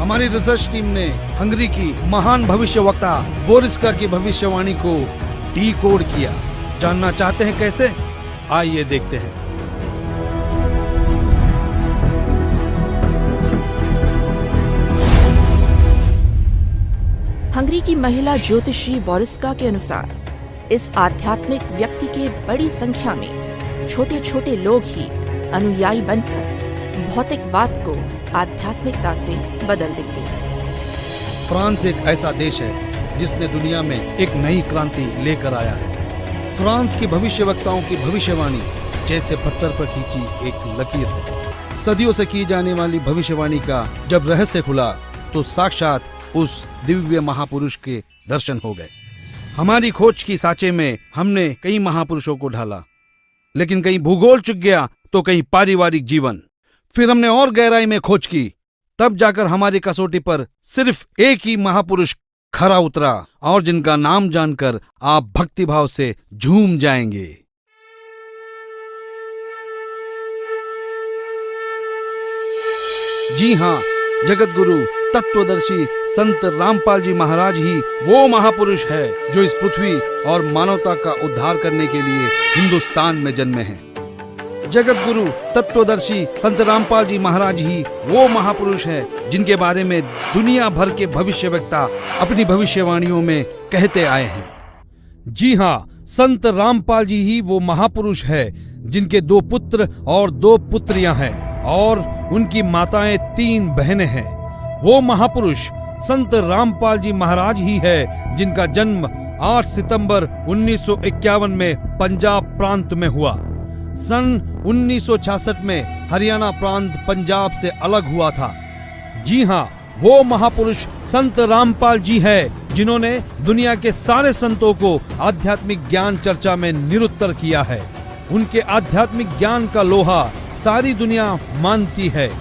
हमारी research team ने Hungary की महान भविष्यवक्ता बोरिस्का की भविष्यवाणी को डीकोड किया। जानना चाहते हैं कैसे? आइए देखते हैं। हंगरी की महिला ज्योतिषी बोरिस्का के अनुसार इस आध्यात्मिक व्यक्ति के बड़ी संख्या में छोटे छोटे लोग ही अनुयायी बनकर भौतिकवाद को आध्यात्मिकता से बदल देंगे। फ्रांस एक ऐसा देश है जिसने दुनिया में एक नई क्रांति लेकर आया है। फ्रांस की भविष्यवक्ताओं की भविष्यवाणी जैसे पत्थर पर खींची एक लकीर है। सदियों से की जाने वाली भविष्यवाणी का जब रहस्य खुला तो साक्षात उस दिव्य महापुरुष के दर्शन हो गए। हमारी खोज की सांचे में हमने कई महापुरुषों को ढाला, लेकिन कहीं भूगोल चुक गया तो कहीं पारिवारिक जीवन। फिर हमने और गहराई में खोज की, तब जाकर हमारी कसौटी पर सिर्फ एक ही महापुरुष खरा उतरा, और जिनका नाम जानकर आप भक्तिभाव से झूम जाएंगे। जी हाँ, जगत गुरु तत्वदर्शी संत रामपाल जी महाराज ही वो महापुरुष है जो इस पृथ्वी और मानवता का उद्धार करने के लिए हिंदुस्तान में जन्मे हैं। जगत गुरु तत्वदर्शी संत रामपाल जी महाराज ही वो महापुरुष है जिनके बारे में दुनिया भर के भविष्यवक्ता अपनी भविष्यवाणियों में कहते आए हैं। जी हाँ, संत रामपाल जी ही वो महापुरुष है जिनके 2 पुत्र और 2 पुत्रियां हैं और उनकी माताएं 3 बहनें हैं। वो महापुरुष संत रामपाल जी महाराज ही है जिनका जन्म 8 सितंबर 1951 में पंजाब प्रांत में हुआ। सन 1966 में हरियाणा प्रांत पंजाब से अलग हुआ था। जी हाँ, वो महापुरुष संत रामपाल जी है जिन्होंने दुनिया के सारे संतों को आध्यात्मिक ज्ञान चर्चा में निरुत्तर किया है। उनके आध्यात्मिक ज्ञान का लोहा सारी दुनिया मानती है।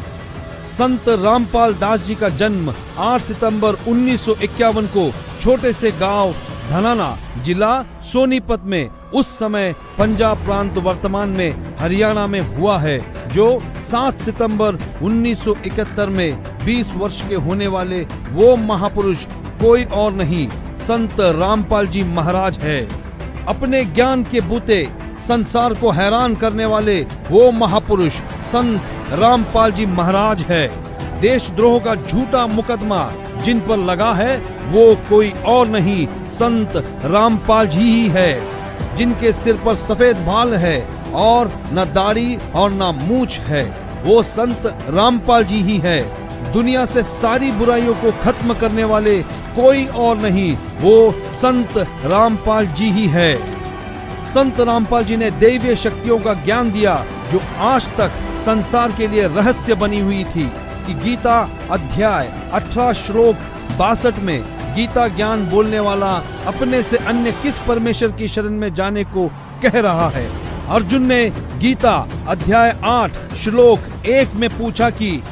संत रामपाल दास जी का जन्म 8 सितंबर 1951 को छोटे से गांव धनाना, जिला सोनीपत में, उस समय पंजाब प्रांत वर्तमान में हरियाणा में हुआ है, जो 7 सितंबर 1971 में 20 वर्ष के होने वाले वो महापुरुष कोई और नहीं, संत रामपाल जी महाराज है। अपने ज्ञान के बूते संसार को हैरान करने वाले वो महापुरुष संत रामपाल जी महाराज है। देशद्रोह का झूठा मुकदमा जिन पर लगा है वो कोई और नहीं, संत रामपाल जी ही है, जिनके सिर पर सफेद बाल है और न दाढ़ी और न मूंछ है। वो संत रामपाल जी ही है। दुनिया से सारी बुराइयों को खत्म करने वाले कोई और नहीं, वो संत रामपाल जी ही है। संत रामपाल जी ने दैवीय शक्तियों का ज्ञान दिया जो आज तक संसार के लिए रहस्य बनी हुई थी कि गीता अध्याय 18 श्लोक 62 में गीता ज्ञान बोलने वाला अपने से अन्य किस परमेश्वर की शरण में जाने को कह रहा है। अर्जुन ने गीता अध्याय 8 श्लोक 1 में पूछा कि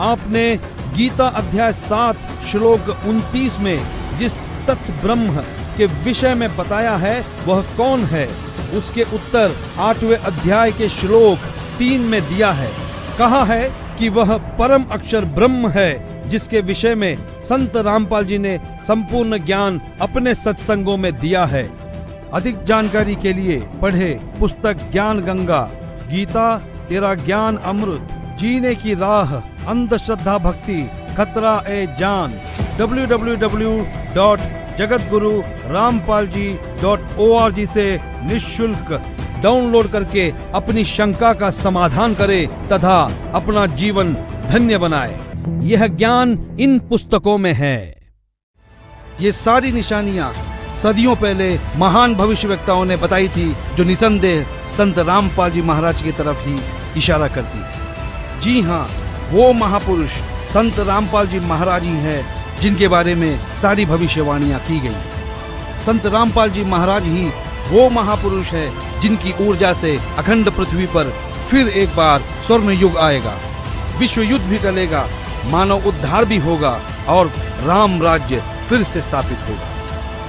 आपने गीता अध्याय 7 श्लोक 29 में जिस तत्व ब्रह्म के विषय में बताया है वह कौन है? उसके उत्तर 8वें अध्याय के श्लोक 3 में दिया है। कहा है कि वह परम अक्षर ब्रह्म है, जिसके विषय में संत रामपाल जी ने संपूर्ण ज्ञान अपने सत्संगों में दिया है। अधिक जानकारी के लिए पढ़े पुस्तक ज्ञान गंगा, गीता तेरा ज्ञान अमृत, जीने की राह, अंधश्रद्धा भक्ति, खतरा ए जान। www.jagatgururampalji.org से निःशुल्क डाउनलोड करके अपनी शंका का समाधान करे तथा अपना जीवन धन्य बनाए। यह ज्ञान इन पुस्तकों में है। ये सारी निशानियां सदियों पहले महान भविष्यवक्ताओं ने बताई थी, जो निसंदेह संत रामपाल जी महाराज की तरफ ही इशारा करती है। जी हाँ, वो महापुरुष संत रामपाल जी महाराज ही है जिनके बारे में सारी भविष्यवाणियां की गई। संत रामपाल जी महाराज ही वो महापुरुष है जिनकी ऊर्जा से अखंड पृथ्वी पर फिर एक बार स्वर्ण युग आएगा, विश्व युद्ध भी टलेगा, मानव उद्धार भी होगा और राम राज्य फिर से स्थापित होगा।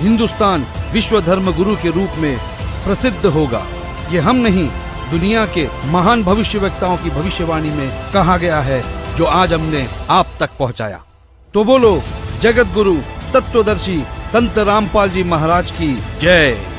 हिंदुस्तान विश्व धर्म गुरु के रूप में प्रसिद्ध होगा। ये हम नहीं, दुनिया के महान भविष्यवक्ताओं की भविष्यवाणी में कहा गया है, जो आज हमने आप तक पहुंचाया। तो बोलो जगत गुरु तत्वदर्शी संत रामपाल जी महाराज की जय।